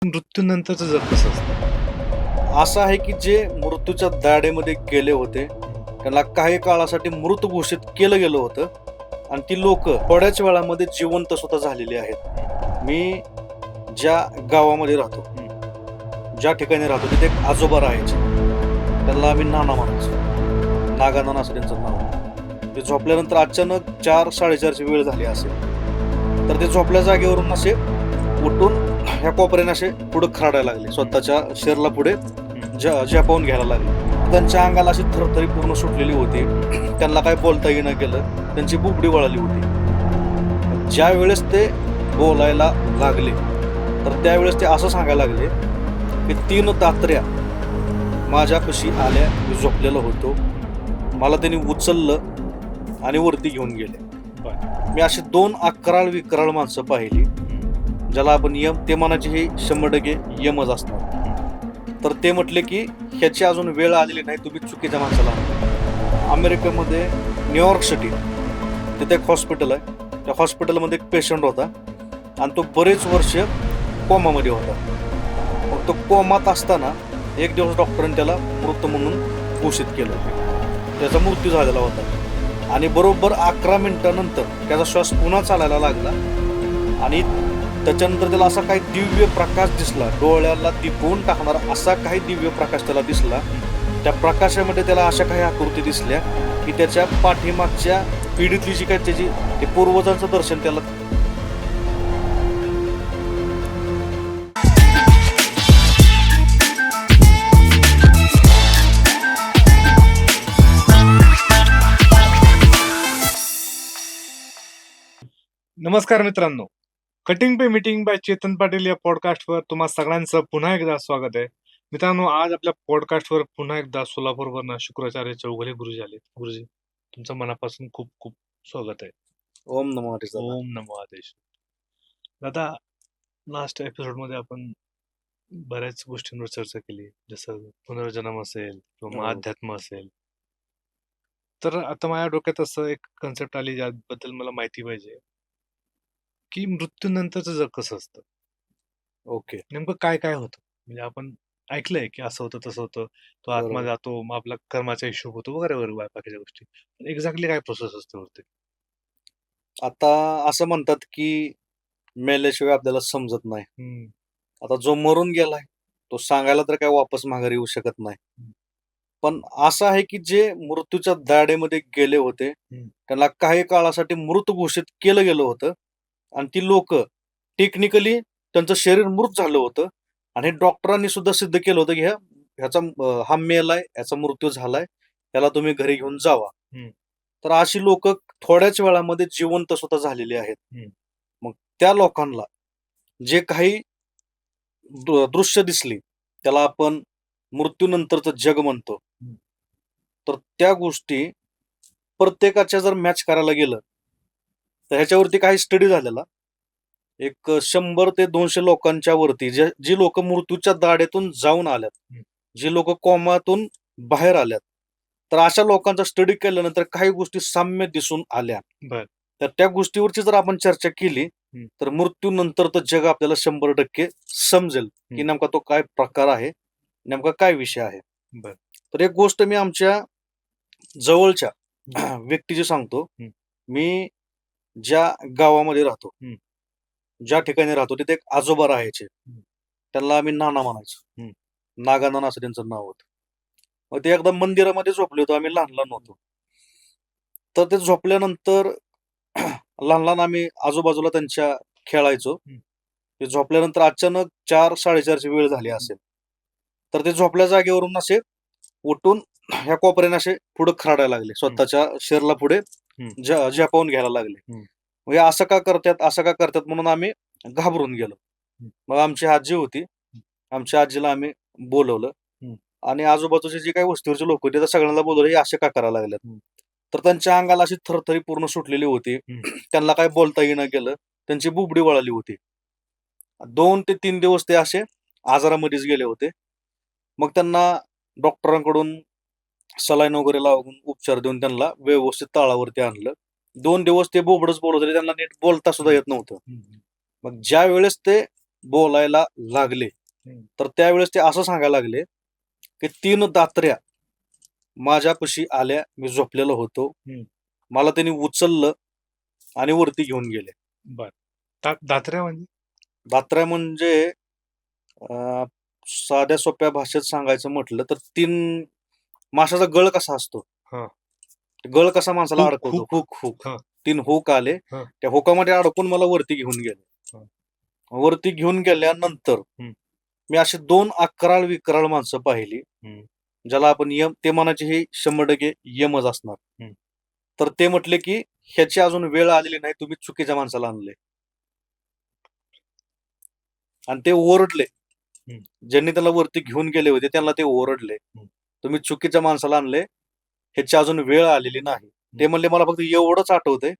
मृत्यूनंतरचं जग कसं असतं? असं आहे की जे मृत्यूच्या दाढेमध्ये गेले होते त्यांना काही काळासाठी मृत घोषित केलं गेलं होतं आणि ती लोक थोड्याच वेळामध्ये जिवंत सुद्धा झालेली आहेत. मी ज्या गावामध्ये राहतो, ज्या ठिकाणी राहतो तिथे एक आजोबा राहायचे. त्यांना आम्ही नाना म्हणायचो. नागानाना असं त्यांचं नाव. ते झोपल्यानंतर अचानक 4-4:30ची वेळ झाली असेल तर ते झोपल्या जागेवरून असे उठून ह्या कोपऱ्याने असे पुढे खरडायला लागले. स्वतःच्या शरीराला पुढे झेपावून घ्यायला लागले. त्यांच्या अंगाला अशी थरथरी पूर्ण सुटलेली होती. त्यांना काय बोलता येणं गेलं. त्यांची बुबडी वळाली होती. ज्या वेळेस ते बोलायला लागले तर त्यावेळेस ते असं सांगायला लागले की 3 तात्र्या माझ्यापाशी आल्या. मी झोपलेलो होतो. मला त्यांनी उचललं आणि वरती घेऊन गेले. मी अशी 2 अकराळ विकराळ माणसं पाहिली ज्याला आपण यम ते म्हणायचे हे 100% यमच असणार. तर ते म्हटले की ह्याची अजून वेळ आलेली नाही, तुम्ही चुकीच्या माणसाला आणता. अमेरिकेमध्ये न्यूयॉर्क सिटी तिथे एक हॉस्पिटल आहे. त्या हॉस्पिटलमध्ये एक पेशंट होता आणि तो बरेच वर्ष कोमामध्ये होता. मग तो कोमात असताना एक दिवस डॉक्टरांनी त्याला मृत म्हणून घोषित केलं. त्याचा मृत्यू झालेला होता आणि बरोबर 11 मिनिटानंतर त्याचा श्वास पुन्हा चालायला लागला आणि त्याच्यानंतर त्याला असा काही दिव्य प्रकाश दिसला. डोळ्याला दिपवून टाकणारा असा काही दिव्य प्रकाश त्याला दिसला. त्या प्रकाशामध्ये त्याला अशा काही आकृती दिसल्या की त्याच्या पाठीमागच्या पिढीतली जी काही त्याची ते पूर्वजांचं दर्शन त्याला. नमस्कार मित्रांनो, cutting pay meeting by Chetan Patil या पॉडकास्टवर तुम्हा सगळ्यांचं पुन्हा एकदा स्वागत आहे. मित्रांनो, आज आपल्या पॉडकास्टवर पुन्हा एकदा सोलापूरवरनं शुक्राचार्य चौगुले गुरुजी आले. गुरुजी, तुमचं मनापासून खूप खूप स्वागत आहे. ओम नमो हरी दादा. ओम नमो आदेश. दादा, लास्ट एपिसोडमध्ये आपण बऱ्याच गोष्टींवर चर्चा केली, जसं पुनर्जन्म असेल किंवा अध्यात्म असेल. तर आता माझ्या डोक्यात असं एक कन्सेप्ट आली ज्याबद्दल मला माहिती पाहिजे की मृत्यूनंतरचं जग कसं असतं. ओके. नेमकं काय काय होतं? म्हणजे आपण ऐकलंय की असं होतं तसं होतं, तो आत्मा बरोबर. जातो, मग आपला कर्माचा हिशोब होतो वगैरे वगैरे बाकीच्या गोष्टी. एक्झॅक्टली काय प्रोसेस असते वरती? आता असं म्हणतात की मेल्याशिवाय आपल्याला समजत नाही. हम्म, आता जो मरून गेलाय तो सांगायला तर काय वापस माघारी येऊ शकत नाही. हम्म, पण असं आहे की जे मृत्यूच्या दाढेमध्ये गेले होते हम्म, त्यांना काही काळासाठी मृत घोषित केलं गेलं होतं आणि ती लोक टेक्निकली त्यांचं शरीर मृत झालं होतं आणि डॉक्टरांनी सुद्धा सिद्ध केलं होतं की ह्याचा हा मेलाय, याचा मृत्यू झालाय, त्याला तुम्ही घरी घेऊन जावा. हम्म, तर अशी लोक थोड्याच वेळामध्ये जिवंत सुद्धा झालेली आहेत. हम्म, मग त्या लोकांना जे काही दृश्य दिसली त्याला आपण मृत्यूनंतरचं जग म्हणतो. हम्म. तर त्या गोष्टी प्रत्येकाच्या जर मॅच करायला गेलं तर ह्याच्यावरती काही स्टडी झालेला. एक 100 ते 200 लोकांच्या वरती जी लोक मृत्यूच्या दाढेतून जाऊन आल्यात, हम्म. जी लोक कोमातून बाहेर आल्यात, तर अशा लोकांचा स्टडी केल्यानंतर काही गोष्टी साम्य दिसून आल्या. बर. तर त्या गोष्टीवरची जर आपण चर्चा केली हम्म. तर मृत्यूनंतर तर जग आपल्याला 100% समजेल की नेमका तो काय प्रकार आहे, नेमका काय विषय आहे. बर. तर एक गोष्ट मी आमच्या जवळच्या व्यक्तीची सांगतो. हम्म. मी ज्या गावामध्ये राहतो, हम्म. ज्या ठिकाणी राहतो तिथे एक आजोबा राहायचे. हम्म. त्यांना आम्ही नाना म्हणायचो. हम्म. नागानाना असं त्यांचं नाव होतं. मग ते एकदा मंदिरामध्ये झोपले होते. आम्ही लहान लहान होतो. तर ते झोपल्यानंतर लहान लहान आम्ही आजूबाजूला त्यांच्या खेळायचो. हम्म. ते झोपल्यानंतर अचानक 4-4:30ची वेळ झाली असेल तर ते झोपल्या जागेवरून असे उठून ह्या कोपऱ्याने असे पुढे खरडायला लागले. स्वतःच्या शरीराला पुढे झेपावून घ्यायला लागले. हम्म. म्हणजे असं का करतात, असं का करतात म्हणून आम्ही घाबरून गेलो. मग आमची आजी होती. आमच्या आजीला आम्ही बोलवलं हम्म. आणि आजूबाजूचे जे काही वस्तीवरचे लोक होते त्या सगळ्यांना बोलवलं, हे असे का करायला लागलेत. हम्म. तर त्यांच्या अंगाला अशी थरथरी पूर्ण सुटलेली होती. त्यांना काय बोलता येणं गेलं. त्यांची बुबडी वळाली होती. 2 ते 3 दिवस ते असे आजारामध्येच गेले होते. मग त्यांना डॉक्टरांकडून सलाईन वगैरे लावून उपचार देऊन त्यांना व्यवस्थित ताळावरती आणलं. 2 दिवस ते बोबडच बोलत होते. त्यांना नीट बोलता सुद्धा येत नव्हतं. मग ज्या वेळेस ते बोलायला लागले. हम्म. तर त्यावेळेस ते असं सांगायला लागले की 3 दात्र्या माझ्यापाशी आल्या, मी झोपलेलो होतो. हम्म. मला त्यांनी उचललं आणि वरती घेऊन गेले. बर. दात्र्या म्हणजे दात्र्या म्हणजे अं, साध्या सोप्या भाषेत सांगायचं म्हटलं तर 3 माशाचा गळ कसा असतो, हा. गळ कसा माणसाला हुक अडकवतो, हुक हुक हुक हा. 3 हुक आले. हा. त्या हुकामध्ये अडकून मला वरती घेऊन गेले. हा. वरती घेऊन गेल्यानंतर हम्म. मी अशी 2 अकराळ विकराळ माणसं पाहिली, हम्म. ज्याला आपण यम, ते म्हणायचे हे 100% यमच असणार. हम्म. तर ते म्हटले की ह्याची अजून वेळ आलेली नाही, तुम्ही चुकीच्या माणसाला आणले. आणि ते ओरडले, हम्म. ज्यांनी त्याला वरती घेऊन गेले होते त्यांना ते ओरडले, हम्म. तुम्ही चुकीच्या माणसाला आणले, ह्याची अजून वेळ आलेली नाही. ते म्हणले मला फक्त एवढंच आठवतंय.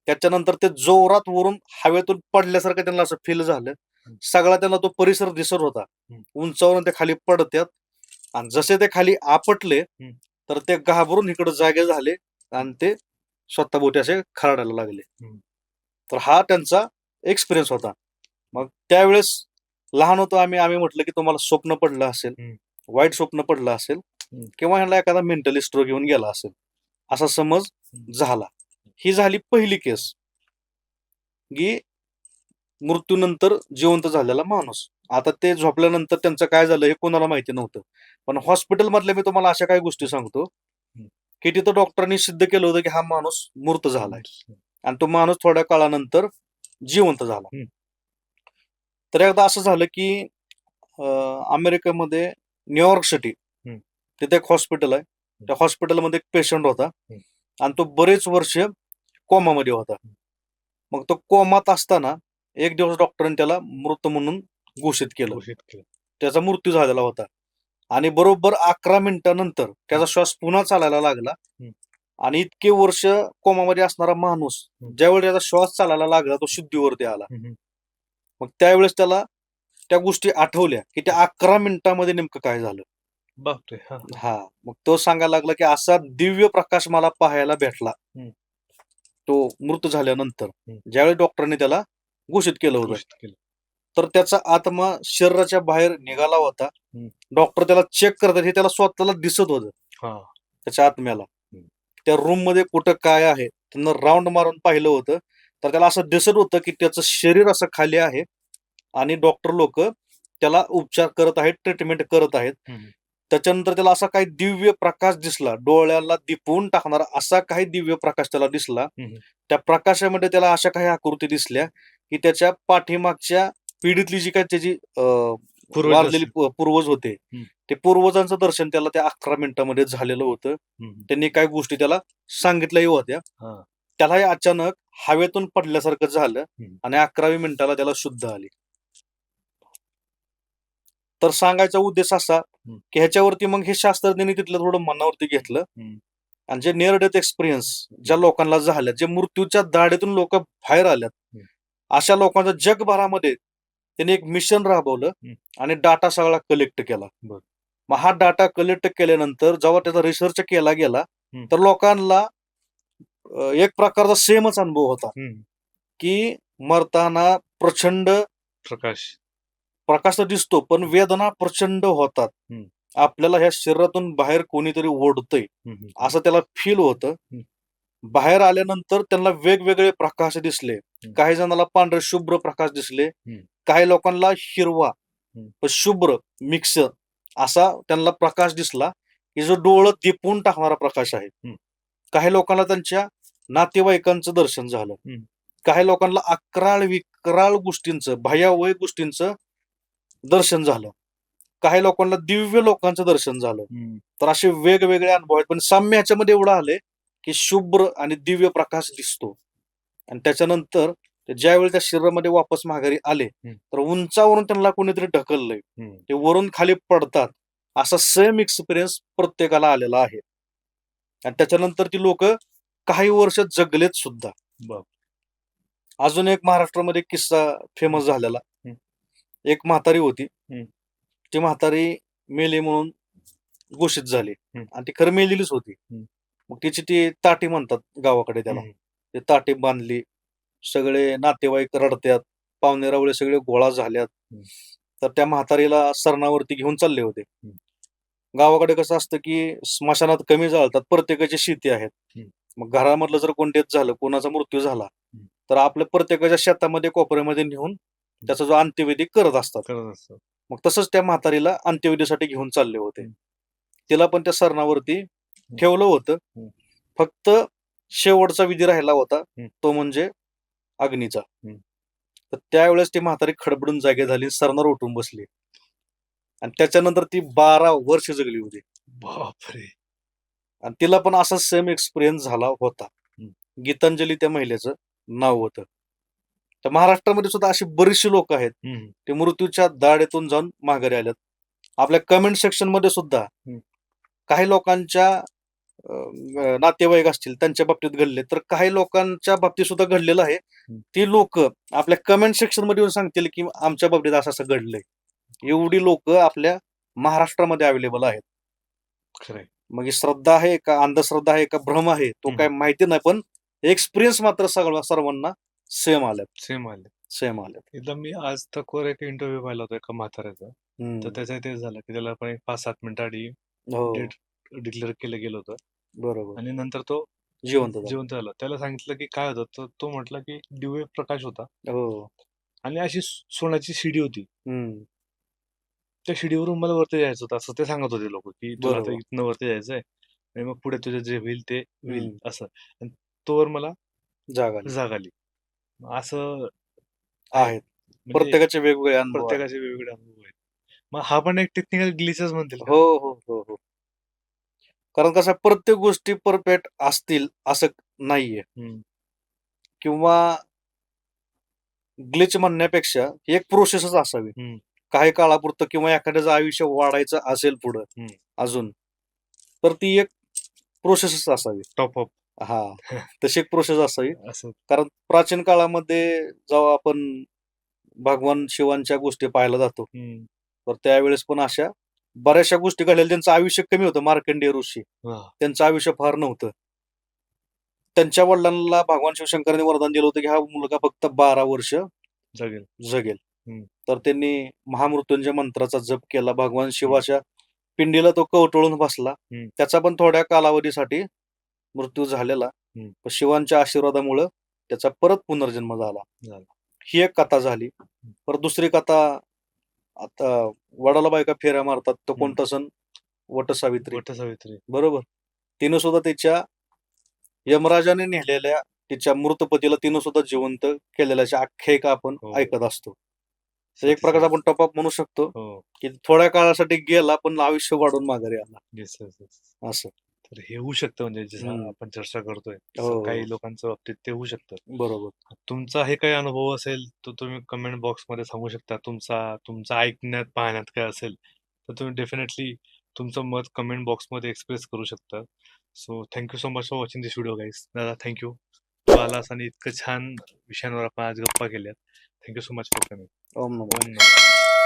त्याच्यानंतर ते जोरात वरून हवेतून पडल्यासारखं त्यांना असं फील झालं. हम्म. सगळा त्यांना तो परिसर दिसत होता. हम्म. उंचावरून ते खाली पडत्यात आणि जसे ते खाली आपटले हम्म. तर ते घाबरून इकडे जागे झाले आणि ते स्वतःभोवती असे खरडायला लागले. हम्म. तर हा त्यांचा एक्सपिरियन्स होता. मग त्यावेळेस लहान होतो आम्ही, आम्ही म्हटलं की तुम्हाला स्वप्न पडलं असेल, हम्म. वाईट स्वप्न पडलं असेल, हम्म. किंवा ह्याला एखादा मेंटली स्ट्रोक येऊन गेला असेल, असा समज झाला. ही झाली पहिली केस, की मृत्यूनंतर जिवंत झालेला माणूस. आता ते झोपल्यानंतर त्यांचं काय झालं हे कोणाला माहिती नव्हतं. पण हॉस्पिटलमधल्या मी तुम्हाला अशा काही गोष्टी सांगतो की तिथं डॉक्टरांनी सिद्ध केलं होतं की हा माणूस मृत झालाय आणि तो माणूस थोड्या काळानंतर जिवंत झाला. हम्म. तर एकदा असं झालं की अमेरिकेमध्ये न्यूयॉर्क सिटी, हम्म. तिथे एक हॉस्पिटल आहे. त्या हॉस्पिटलमध्ये एक पेशंट होता आणि तो बरेच वर्ष कोमामध्ये होता. मग तो कोमात असताना एक दिवस डॉक्टरांनी त्याला मृत म्हणून घोषित केलं. त्याचा मृत्यू झालेला होता आणि बरोबर 11 मिनिटानंतर त्याचा श्वास पुन्हा चालायला लागला. आणि इतके वर्ष कोमामध्ये असणारा माणूस ज्यावेळी त्याचा श्वास चालायला लागला तो शुद्धीवरती आला. मग त्यावेळेस त्याला त्या गोष्टी आठवल्या की त्या 11 मिनिटामध्ये नेमकं काय झालं. बापरे. हा, मग तो सांगायला लागला की असा दिव्य प्रकाश मला पाहायला भेटला तो मृत झाल्यानंतर, ज्यावेळी डॉक्टरने त्याला घोषित केलं होतं. तर त्याचा आत्मा शरीराच्या बाहेर निघाला होता. डॉक्टर त्याला चेक करतात हे त्याला स्वतःला दिसत होतं त्याच्या आत्म्याला. त्या रूम मध्ये कुठं काय आहे त्यांना राऊंड मारून पाहिलं होतं तर त्याला असं दिसत होतं की त्याचं शरीर असं खाली आहे आणि डॉक्टर लोक त्याला उपचार करत आहेत, ट्रीटमेंट करत आहेत. त्याच्यानंतर त्याला असा काही दिव्य प्रकाश दिसला, डोळ्याला दिपवून टाकणारा असा काही दिव्य प्रकाश त्याला दिसला. त्या प्रकाशामध्ये त्याला अशा काही आकृती दिसल्या की त्याच्या पाठीमागच्या पिढीतली जी काही त्याची वारलेली पूर्वज होते ते पूर्वजांचं दर्शन त्याला त्या 11 मिनिटांमध्ये झालेलं होतं. त्यांनी काही गोष्टी त्याला सांगितल्याही होत्या. त्यालाही अचानक हवेतून पडल्यासारखं झालं आणि 11व्या मिनिटाला त्याला शुद्ध आली. तर सांगायचा उद्देश असा की ह्याच्यावरती मग हे शास्त्रज्ञांनी तिथलं थोडं मनावरती घेतलं आणि जे नियर डेथ एक्सपिरियन्स ज्या लोकांना झाल्या, जे मृत्यूच्या दाढेतून लोक बाहेर आल्यात, अशा लोकांचं जगभरामध्ये त्यांनी एक मिशन राबवलं आणि डाटा सगळा कलेक्ट केला. मग हा डाटा कलेक्ट केल्यानंतर जेव्हा त्याचा रिसर्च केला गेला तर लोकांना एक प्रकारचा सेमच अनुभव होता की मरताना प्रचंड प्रकाश तर दिसतो पण वेदना प्रचंड होतात. आपल्याला ह्या शरीरातून बाहेर कोणीतरी ओढतंय असं त्याला फील होतं. बाहेर आल्यानंतर त्यांना वेगवेगळे प्रकाश दिसले. काही जणांना पांढरे शुभ्र प्रकाश दिसले, काही लोकांना हिरवा शुभ्र मिक्स असा त्यांना प्रकाश दिसला की जो डोळं दिपवून टाकणारा प्रकाश आहे. काही लोकांना त्यांच्या नातेवाईकांचं दर्शन झालं, काही लोकांना अकराळ विकराळ गोष्टींचं, भयावह गोष्टींचं दर्शन झालं, काही लोकांना दिव्य लोकांचं दर्शन झालं. तर असे वेगवेगळे अनुभव आहेत. पण साम्य ह्याच्यामध्ये एवढं आले की शुभ्र आणि दिव्य प्रकाश दिसतो आणि त्याच्यानंतर ज्यावेळी त्या शरीरामध्ये वापस माघारी आले तर उंचावरून त्यांना कोणीतरी ढकललंय, ते वरून खाली पडतात असा सेम एक्सपिरियन्स प्रत्येकाला आलेला आहे. आणि त्याच्यानंतर ती लोक काही वर्ष जगलेत सुद्धा. अजून एक महाराष्ट्रामध्ये किस्सा फेमस झालेला, एक म्हातारी होती, ती म्हातारी मेली म्हणून घोषित झाली आणि ती खरं मेलेलीच होती. मग तिची ती ताटी म्हणतात गावाकडे त्याला, ते ताटी बांधली, सगळे नातेवाईक रडत्यात, पाहुणेरावळे सगळे गोळा झाल्यात हम्म. तर त्या म्हातारीला सरणावरती घेऊन चालले होते. हम्म. गावाकडे कसं असतं की स्मशानात कमी जाळतात, प्रत्येकाची शेती आहेत. हम्म. मग घरामधलं जर कोण डेथ झालं, कोणाचा मृत्यू झाला, हम्म. तर आपल्या प्रत्येकाच्या शेतामध्ये कोपऱ्यामध्ये नेऊन त्याचा जो अंत्यविधी करत असतात. करत असतो. मग तसंच त्या म्हातारीला अंत्यविधीसाठी घेऊन चालले होते. हम्म. तिला पण त्या सरणावरती ठेवलं होतं. हम्म. फक्त शेवटचा विधी राहिला होता, हम्म. तो म्हणजे अग्नीचा. हम्म. तर त्यावेळेस ती म्हातारी खडबडून जागे झाली, सरणार उठून बसली आणि त्याच्यानंतर ती 12 वर्ष जगली होती. बापरे. आणि तिला पण असा सेम एक्सपिरियन्स झाला होता. गीतांजली त्या महिलेचं नाव होतं. तर महाराष्ट्रामध्ये सुद्धा अशी बरीचशी लोक आहेत हम्म. ते मृत्यूच्या दाढेतून जाऊन माघारी आल्यात. आपल्या कमेंट सेक्शन मध्ये सुद्धा काही लोकांच्या नातेवाईक असतील त्यांच्या बाबतीत घडले, तर काही लोकांच्या बाबतीत सुद्धा घडलेलं आहे. ती लोक आपल्या कमेंट सेक्शन मध्ये येऊन सांगतील की आमच्या बाबतीत असं असं घडलंय. एवढी लोक आपल्या महाराष्ट्रामध्ये अवेलेबल आहेत. खरंय. मग ही श्रद्धा आहे का, अंधश्रद्धा आहे का, भ्रम आहे, तो काय माहिती नाही, पण एक्सपिरियन्स मात्र सर्वांना सेम आल्यात. सेम आले. एकदा मी आज तक वर एक इंटरव्ह्यू पाहिला होता एका म्हाताऱ्याचा. तर त्याचं तेच झालं की त्याला पण एक 5-7 मिनिटं आधी हो डेट डिक्लेअर केलं गेलं होतं बरोबर. आणि नंतर तो जिवंत झाला. त्याला सांगितलं की काय होतं, तर तो म्हटला की दिव्य प्रकाश होता हो. आणि अशी सोन्याची शिडी होती. हम्म. त्या शिडीवरून मला वरती जायचं होतं असं ते सांगत होते लोक की तुला आता बरोबर. इथनं वरती जायचंय आणि मग पुढे तुझे जे होईल ते होईल हम्म. असं. आणि तोवर मला जाग आली. जाग आली. असं आहे. आहेत. म्हणजे प्रत्येकाचे वेगवेगळे अनुभव आहेत. प्रत्येकाचे वेगवेगळे अनुभव आहेत. मग हा पण एक टेक्निकल ग्लिचच म्हणतील का? हो हो हो हो. कारण कसं आहे, प्रत्येक गोष्टी परफेक्ट असतील असं नाहीये. किंवा ग्लिच म्हणण्यापेक्षा ही एक प्रोसेसच असावी. काही काळापुरतं किंवा एखाद्याचं आयुष्य वाढायचं असेल पुढं अजून, तर ती एक प्रोसेसच असावी. Top up. हा, तशी एक प्रोसेस असावी. असं. कारण प्राचीन काळामध्ये जेव्हा आपण भगवान शिवांच्या गोष्टी पाहायला जातो, तर त्यावेळेस पण अशा बऱ्याचशा गोष्टी घडलेल्या. त्यांचं आयुष्य कमी होतं. मार्कंडेय ऋषी, त्यांचं आयुष्य फार नव्हतं. त्यांच्या वडिलांना भगवान शिवशंकरांनी वरदान दिलं होतं की हा मुलगा फक्त 12 वर्ष जगेल. तर त्यांनी महामृत्युंजय मंत्राचा जप केला. भगवान शिवाच्या पिंडीला तो कवटळून बसला. त्याचा पण थोड्या कालावधीसाठी मृत्यू झालेला. पण शिवांच्या आशीर्वादामुळं त्याचा परत पुनर्जन्म झाला. ही एक कथा झाली. परत दुसरी कथा, आता वडाला बायका फेऱ्या मारतात, तो कोणता सण? वटसावित्री. बरोबर. तिनं सुद्धा तिच्या यमराजाने नेलेल्या तिच्या मृतपतीला तिनं सुद्धा जिवंत केलेल्याची आख्यायिका आपण ऐकत असतो. तर एक प्रकारचा आपण टॉपअप म्हणू शकतो की थोड्या काळासाठी गेला पण आयुष्य वाढून माघारी आला. असं. तर हे होऊ शकतं, म्हणजे जसं आपण चर्चा करतोय काही लोकांच्या बाबतीत ते होऊ शकतं. बरोबर. तुमचा हे काही अनुभव असेल तर तुम्ही कमेंट बॉक्स मध्ये सांगू शकता. तुमचा ऐकण्यात पाहण्यात काय असेल तर तुम्ही डेफिनेटली तुमचं मत कमेंट बॉक्स मध्ये एक्सप्रेस करू शकता. So thank you so much for watching this video guys. दादा थँक्यू, तू आलास आणि इतकं छान विषयांवर आपण आज गप्पा केल्यात. Thank you so much for coming. ओम नमः.